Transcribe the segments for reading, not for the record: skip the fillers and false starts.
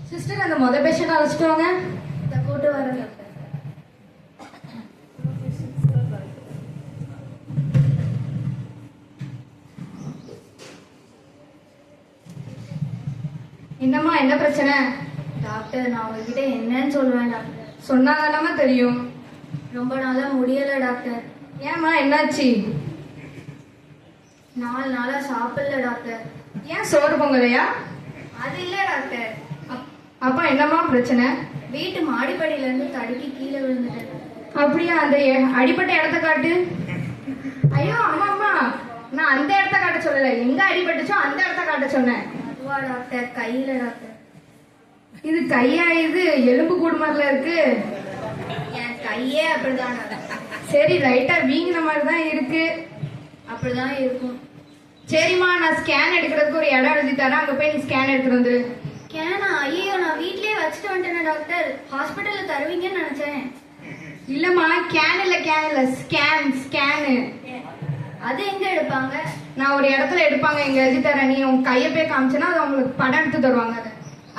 Sister, அந்த மொதல் patient அழைச்சிட்டு வாங்க. கூட்டு வரல. என்னம்மா, என்ன பிரச்சனை? டாக்டர், நான் உங்ககிட்ட என்னன்னு சொல்லுவேன் டாக்டர்? சொன்னாதானமா தெரியும். ரொம்ப நாளா முடியல டாக்டர். ஏம்மா, என்னாச்சு? 4 நாளா சாப்பிடல டாக்டர். ஏன் சோறு பொங்கலையா? அது இல்ல டாக்டர். அப்பா, என்னம்மா பிரச்சனை? வீட்டு மாடிப்படியில இருந்து தடுக்கி கீழே விழுந்துட்டேன். அப்படியா? அந்த அடிப்பட்ட இடத்த காட்டு. ஐயோ அம்மா அம்மா, நான் அந்த இடத்த காட்ட சொல்லல, எங்க அடிபட்டுச்சோ அந்த இடத்த காட்ட சொன்னேன். அதுவா டாக்டர்? கையில டாக்டர். இது கையா? இது எலும்பு கூடு மாதிரில இருக்கு. என் கையே அப்படிதான். சரி, லைட்டா வீங்கின மாதிரி தான் இருக்கு. அப்படிதான் இருக்கும். சரிம்மா, நான் ஸ்கேன் எடுக்கிறதுக்கு ஒரு இடம் எழுதி தரேன், அங்க போய் நீ ஸ்கேன் எடுத்துட்டு வந்து. ஸ்கேனா? ஐயோ, நான் வீட்லயே வச்சுட்டு வந்துட்டேனே டாக்டர். ஹாஸ்பிட்டல்ல தருவீங்கன்னு நினைச்சேன். இல்லம்மா, கேன் இல்ல ஸ்கேனு. அது எங்க எடுப்பாங்க? நான் ஒரு இடத்துல எடுப்பாங்க, இங்க எழுதி தரேன். நீ உங்க கையை போய் காமிச்சேன்னா அது உங்களுக்கு படம் எடுத்து தருவாங்க.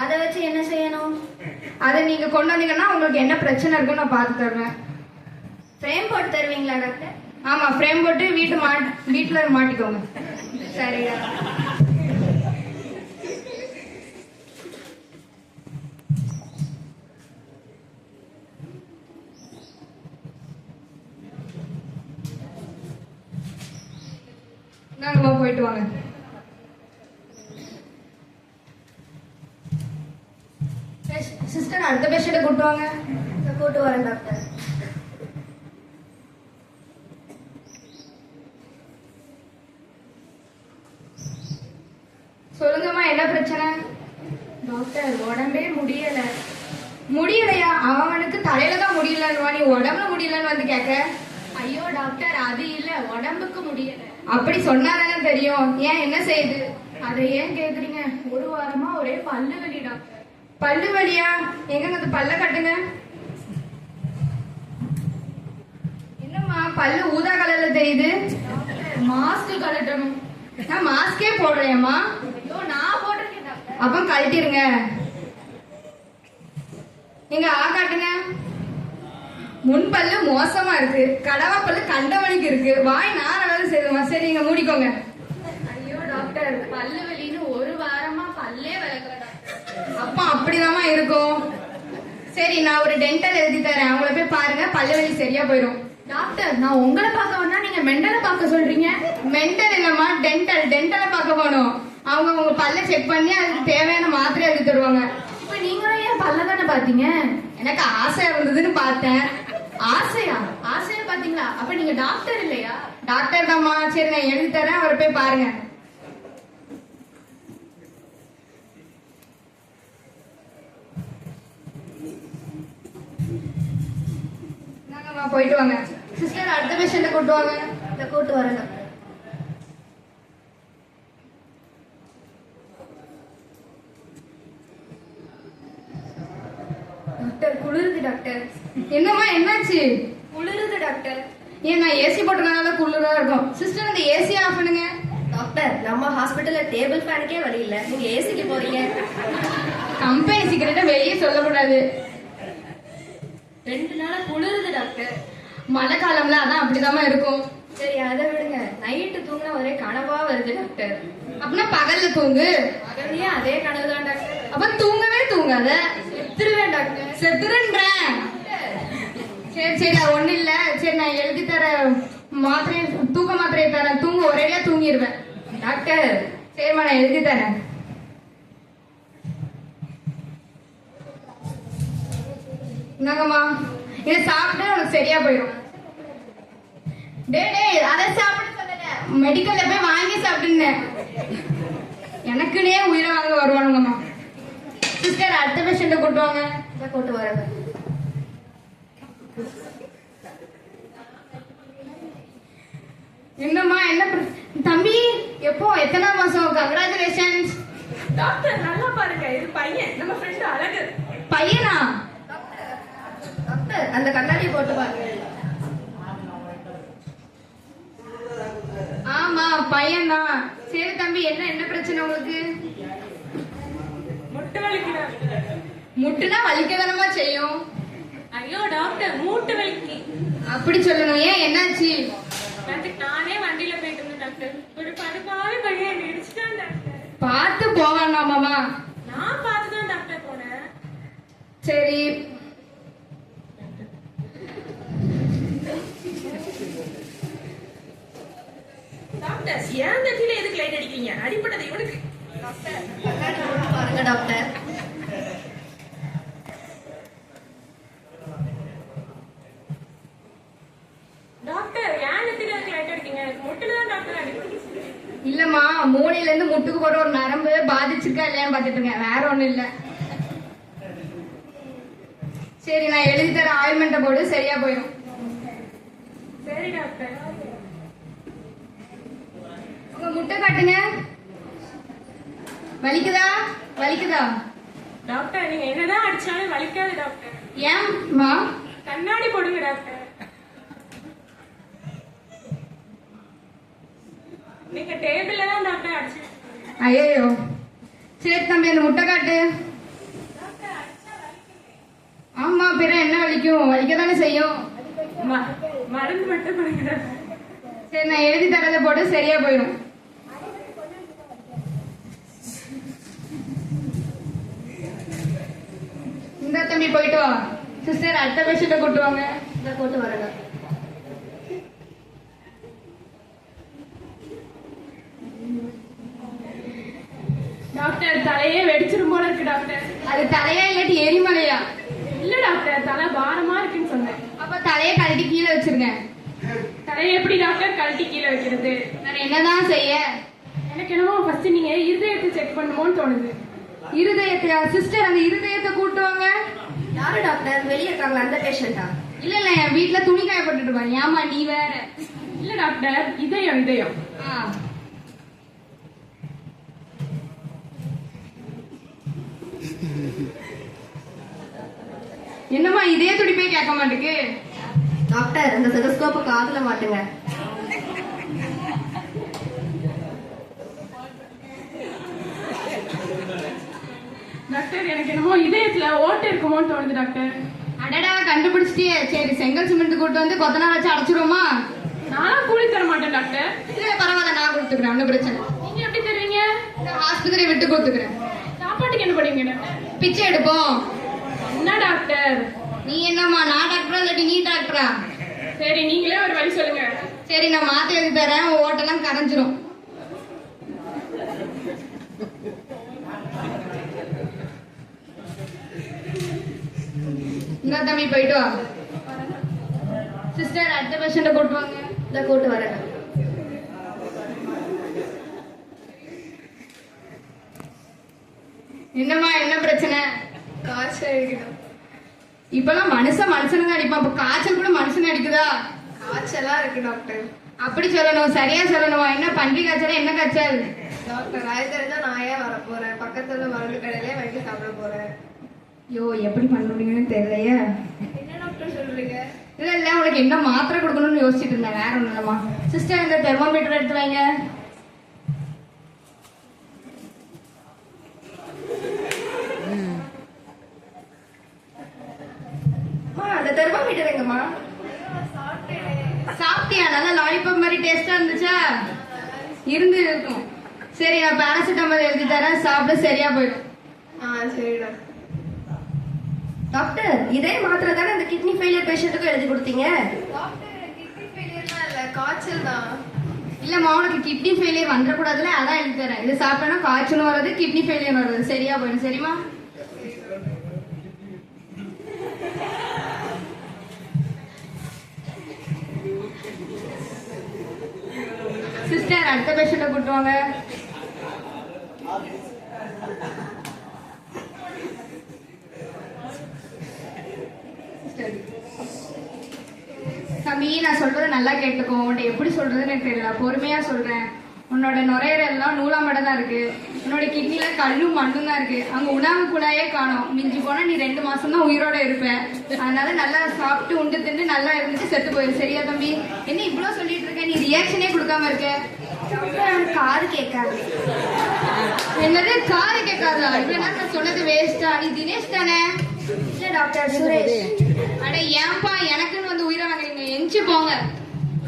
அதை வச்சு என்ன செய்யணும்? அதை நீங்க கொண்டு வந்தீங்கன்னா உங்களுக்கு என்ன பிரச்சனை இருக்குன்னு நான் பார்த்து தருவேன். ஃப்ரேம் போட்டு தருவீங்களா டாக்டர்? ஆமா, ஃப்ரேம் போட்டு வீட்டுல மாட்டிக்கோங்க. சரி டாக்டர். நாங்கம்மா, போயிட்டு வாங்க. சிஸ்டர், அடுத்த பேஷண்ட்டை கூட்டு வாங்க. கூட்டு வரேன் டாக்டர். சொல்லுங்கம்மா, என்ன பிரச்சனை? டாக்டர், உடம்பே முடியல. முடியலையா? அவனுக்கு தலையில தான் முடியலன்னு, நீ உடம்புல முடியலன்னு வந்து கேட்க. ஐயோ டாக்டர், அது இல்ல, உடம்புக்கு முடியல. அப்படி சொன்னாதானே தெரியும். ஏன், என்ன செய்யுது? அதை ஏன் கேக்குறீங்க? 1 வாரமா ஒரே பல்லு வலி டாக்டர். பல்லு வலியா? எங்க அந்த பல்ல கட்டுங்க. என்னம்மா, பல்லு ஊதா கலர்ல தெரியுது. மாஸ்க் கழட்டணும். நான் மாஸ்கே போடுறேன்மா. ஐயோ, நான் போட்டிருக்கேன் டாக்டர். அப்ப கழட்டிருங்க. நீங்க காட்டுங்க. முன் பல்லு மோசமா இருக்கு, கடவா பல்லு கண்டவனுக்கு இருக்கு, வாய் நார வேலை செய்யுமா. சரி, நீங்க மூடிக்கோங்க. ஐயோ டாக்டர், பல்லு வலின்னு 1 வாரமா பல்லே விளக்கல டாக்டர். அப்பா, அப்படிதாம்மா இருக்கும். சரி, நான் ஒரு டென்டல் எழுதி தரேன், அவங்கள போய் பாருங்க, பல்லு வலி சரியா போயிடும். டாக்டர், நான் உங்களை பார்க்க வேணா, நீங்க மெண்டலை பார்க்க சொல்றீங்க. மென்டல் இல்லம்மா, டென்டலை பார்க்க போகணும். அவங்க உங்க பல்ல செக் பண்ணி அதுக்கு தேவையான மாத்திரை எழுதி தருவாங்க. இப்ப நீங்களும் ஏன் பல்ல தானே பாத்தீங்க? எனக்கு ஆசை இருந்ததுன்னு பார்த்தேன். ஆசையா? ஆசையா பாத்தீங்களா? அப்ப நீங்க டாக்டர் இல்லையா? டாக்டர் தான்மா. சரி, நான் எழுதி தரேன், அவரை போய் பாருங்க. நாங்கம்மா, போயிட்டு வாங்க. சிஸ்டர், அடுத்த பேஷண்ட்டை கூட்டு வாங்க. இதை கூட்டு வரேன் டாக்டர். டாக்டர், குளிருது டாக்டர். என்னம்மா, என்னாச்சு? குளிருது டாக்டர். ஏன், நான் ஏசி போட்டுறதுனால குளிரா இருக்கும். சிஸ்டர், அந்த ஏசி ஆஃப் பண்ணுங்க. டாக்டர், நம்ம ஹாஸ்பிட்டல்ல டேபிள் ஃபேனுக்கே வழி இல்ல, நீங்க ஏசிக்கு போறீங்க. கம்பெனி சீக்கிரட்டா வெளியே சொல்லக்கூடாது. 2 நாளா குளிருது டாக்டர். மழை காலம்ல அதான் அப்படிதாம்மா இருக்கும். சரி, அதை விடுங்க. நைட்டு தூங்கினா ஒரே கனவா வருது டாக்டர். அப்படின்னா பகல்ல தூங்கு. பகல்லையே அதே கனவு தான் டாக்டர். அப்ப தூங்கவே தூங்காத. செத்துருவேன் டாக்டர். செத்துறேன்றேன். சரி சரி, அது ஒண்ணு இல்ல. சரி, நான் எழுதி தர மாத்திரை, தூக்க மாத்திரையை தரேன், தூங்க, ஒரேடியா தூங்கிடுவேன். டாக்டர், சரிம்மா, நான் எழுதி தரேன். என்னங்கம்மா, இதை சாப்பிட்டு உனக்கு சரியா போயிடும். டேய், அதை சாப்பிட சொல்லல, மெடிக்கல்ல போய் வாங்கி சாப்பிட்டுன்னு. எனக்குன்னே உயிரை வாங்க வருவானுங்கம்மா. சிஸ்டர், அடுத்த பேஷண்ட்டை கூட்டு வாங்க. கூட்டு வரேன். என்னம்மா, என்ன தம்பி, எப்போ, எத்தனை மாசம்? கங்க்ராச்சுலேஷன்ஸ். டாக்டர், நல்லா பாருங்க, இது பையன், நம்ம ஃப்ரெண்ட் அழகு. பையனா? டாக்டர், அந்த கண்ணாடி போட்டு பாருங்க. பையன்தான். சரி தம்பி, என்ன பிரச்சனை உங்களுக்கு? முட்டு வலிக்கு டாக்டர். முட்டுனா வலிக்கதானமா செய்யும். ஐயோ டாக்டர், மூட்டு வலிக்கு. அப்படி சொல்லணும். ஏன், என்னாச்சு? நானே வண்டியில போயிட்டு இருந்தேன் டாக்டர். ஒரு படுப்பாவே பையன் இடிச்சுட்டான் டாக்டர். பார்த்து போவானாமாமா? நான் பார்த்துதான் டாக்டர் போனேன். சரி, டாக்டர் ஏன் தட்டில எதுக்கு லைட் அடிக்கிறீங்க? அடிப்பட்டது இவனுக்கு. டாக்டர் பாருங்க டாக்டர். டாக்டர் ஏன் தட்டில எதுக்கு லைட் அடிக்கிறீங்க? எனக்கு முட்டுல தான் டாக்டர் அடிக்குது. இல்லம்மா, மூளையில இருந்து முட்டுக்கு போற ஒரு நரம்பு பாதிச்சிருக்கா இல்லையான்னு பாத்துட்டு இருக்கேன், வேற ஒண்ணும் இல்ல. சரி, நான் எழுதி தர ஆயில்மெண்ட்டை போடு, சரியா போயிடும். சரி டாக்டர். உங்க முட்டை காட்டுங்க. வலிக்குதா? டாக்டர் நீங்க என்னதான் அடிச்சாலும் வலிக்காது டாக்டர். ஏம்மா? கண்ணாடி போடுங்க டாக்டர். நீங்க டேபிள்ல தான் டாக்டர் அடிச்சு. ஐயோ, சரி தம்பி, அந்த முட்டை காட்டு. ஆமா, பிற என்ன வலிக்கும்? வலிக்கதானே செய்யும். மருந்து மட்டும் போடுங்க டாக்டர். சரி, நான் எழுதி தரதை போட்டு சரியா போயிடும். இந்த தம்பி போயிட்டு வா. சிஸ்டர், அடுத்த பேஷண்ட்டை கூட்டு வாங்க. இதை போட்டு வரேங்க. டாக்டர் தலையே வெடிச்சிரும் போல இருக்கு டாக்டர். அது தலையா இல்லாட்டி எரிமலையா? இல்ல டாக்டர், தலை பாரமா இருக்குன்னு சொன்னேன். அப்ப தலையை கழட்டி கீழே வச்சிருங்க. தலையை எப்படி டாக்டர் கழட்டி கீழே வைக்கிறது? வேற என்னதான் செய்ய? எனக்கு என்னமோ ஃபர்ஸ்ட் நீங்க இருதயத்தை செக் பண்ணுமோன்னு தோணுது. இருதயத்தையா? சிஸ்டர், அந்த இருதயத்தை கூட்டு வாங்க. யாரு டாக்டர்? வெளியே இருக்காங்களா அந்த பேஷண்டா? இல்ல, என் வீட்டுல துணி காய போட்டுட்டு இருப்பாங்க. ஏமா நீ வேற? இல்ல டாக்டர், இதயம். என்னம்மா இதே துடிப்பே கேட்க மாட்டேக்கு? டாக்டர், அந்த செதஸ்கோப்பை காதுல மாட்டுங்க. டாக்டர் எனக்கு என்னமோ இதயத்துல ஓட்டை இருக்குமோன்னு தோணுது டாக்டர். அடடா, கண்டுபிடிச்சிட்டியே. சரி, செங்கல் சிமெண்ட் கூட்டு வந்து கொத்தனார் வச்சு அடைச்சிருவோமா? நானும் கூலி தர மாட்டேன் டாக்டர். இல்ல பரவாயில்ல, நான் கொடுத்துக்கிறேன், ஒன்னும் பிரச்சனை. நீங்க எப்படி தருவீங்க? ஆஸ்பத்திரி விட்டு கொடுத்துக்கிறேன். சாப்பாட்டுக்கு என்ன பண்ணுவீங்க டாக்டர்? பிச்சை எடுப்போம். என்ன டாக்டர்? நீ என்னம்மா, நான் டாக்டரா இல்லாட்டி நீ டாக்டரா? சரி, நீங்களே ஒரு வழி சொல்லுங்க. சரி, நான் மாத்தி எழுதி தரேன், ஓட்டெல்லாம் கரைஞ்சிரும். இந்த தம்பி போயிட்டு வா. சிஸ்டர், அடுத்த பேஷண்ட்டை கூட்டு வாங்க. இதை கூட்டு வரேன். என்னம்மா, என்ன பிரச்சனை? காய்ச்சல் அடிக்கணும். இப்பெல்லாம் மனுஷனுங்க அடிப்பான். அப்ப காய்ச்சல் கூட மனுஷன் அடிக்குதா? காய்ச்சலா இருக்கு டாக்டர். அப்படி சொல்லணும், சரியா சொல்லணுமா? என்ன பன்றி காய்ச்சல், என்ன காய்ச்சல்? டாக்டர், வாய் தெரிஞ்சா நான் ஏன் வர போறேன்? பக்கத்துல மருந்து கடையிலே வாங்கி சாப்பிட போறேன். ஐயோ, எப்படி பண்ணுவீங்கன்னு தெரியலையே. என்ன டாக்டர் சொல்றீங்க? இல்ல, உனக்கு என்ன மாத்திரை கொடுக்கணும்னு யோசிச்சுட்டு இருந்தேன், வேற ஒண்ணும் இல்லம்மா. சிஸ்டர், இந்த தெர்மோமீட்டர் எடுத்து வைங்க. அந்த தெர்மோமீட்டர் எங்கம்மா? சாப்பிட்டியா? நல்லா லாலிபாப் மாதிரி டேஸ்டா இருந்துச்சா? இருக்கும். சரி, நான் பாராசிட்டமால் எழுதி தரேன், சாப்பிட சரியா போயிடும். சரி டாக்டர். டாக்டர், இதே மாத்திரை தானே அந்த கிட்னி ஃபெயிலியர் பேஷண்ட்டுக்கும் எழுதி கொடுத்தீங்க? டாக்டர், கிட்னி ஃபெயிலியர்லாம் இல்ல, காய்ச்சல் தான். இல்லம்மா, உனக்கு கிட்னி ஃபெயிலியர் வந்துடக்கூடாதுல, அதான் எழுதி தரேன். இது சாப்பிட்டா காய்ச்சல் வர்றது, கிட்னி ஃபெயிலியர் வர்றது சரியா போயிடும். சரிம்மா? சிஸ்டர், அடுத்த பேஷண்ட்டை கூட்டு வாங்க. தம்பி, நான் சொல்றதை நல்லா கேட்டுக்கோ. உன்கிட்ட எப்படி சொல்றதுன்னு எனக்கு தெரியல, பொறுமையா சொல்றேன். உன்னோட நுரையீரல்லாம் நூலாம்படம் தான் இருக்கு. உன்னோட கிட்னில கல்லும் மண்ணும் தான் இருக்கு. அங்க உணவு குழாயே காணும். மிஞ்சி போனா நீ 2 மாசம் தான் உயிரோட இருப்ப. அதனால நல்லா சாப்பிட்டு உண்டு திண்டு நல்லா இருந்துட்டு செத்து போயிரு. சரியா தம்பி? என்ன இவ்வளவு சொல்லிட்டு இருக்க? நீ ரியாக்ஷனே கொடுக்காம இருக்க. எனக்கு காது கேட்காது. என்னது காது கேட்காதா? இவ்வளவு நேரம் நான் சொன்னது வேஸ்டா? நீ தினேஷ் தானே? இல்ல டாக்டர், சுரேஷ். அட ஏன்பா எனக்குன்னு வந்து உயிரை வாங்குறீங்க? எஞ்சி போங்க.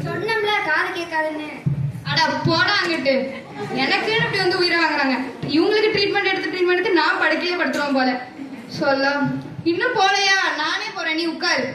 சொன்னோம்ல காது கேட்காதுன்னு. அட போடா அங்கிட்டு. எனக்குன்னு இப்படி வந்து உயிரை வாங்குறாங்க. இவங்களுக்கு ட்ரீட்மெண்ட் எடுத்து நான் படுக்கையே படுத்துருவோம் போல. சொல்ல இன்னும் போலையா? நானே போறேன், நீ உட்காரு.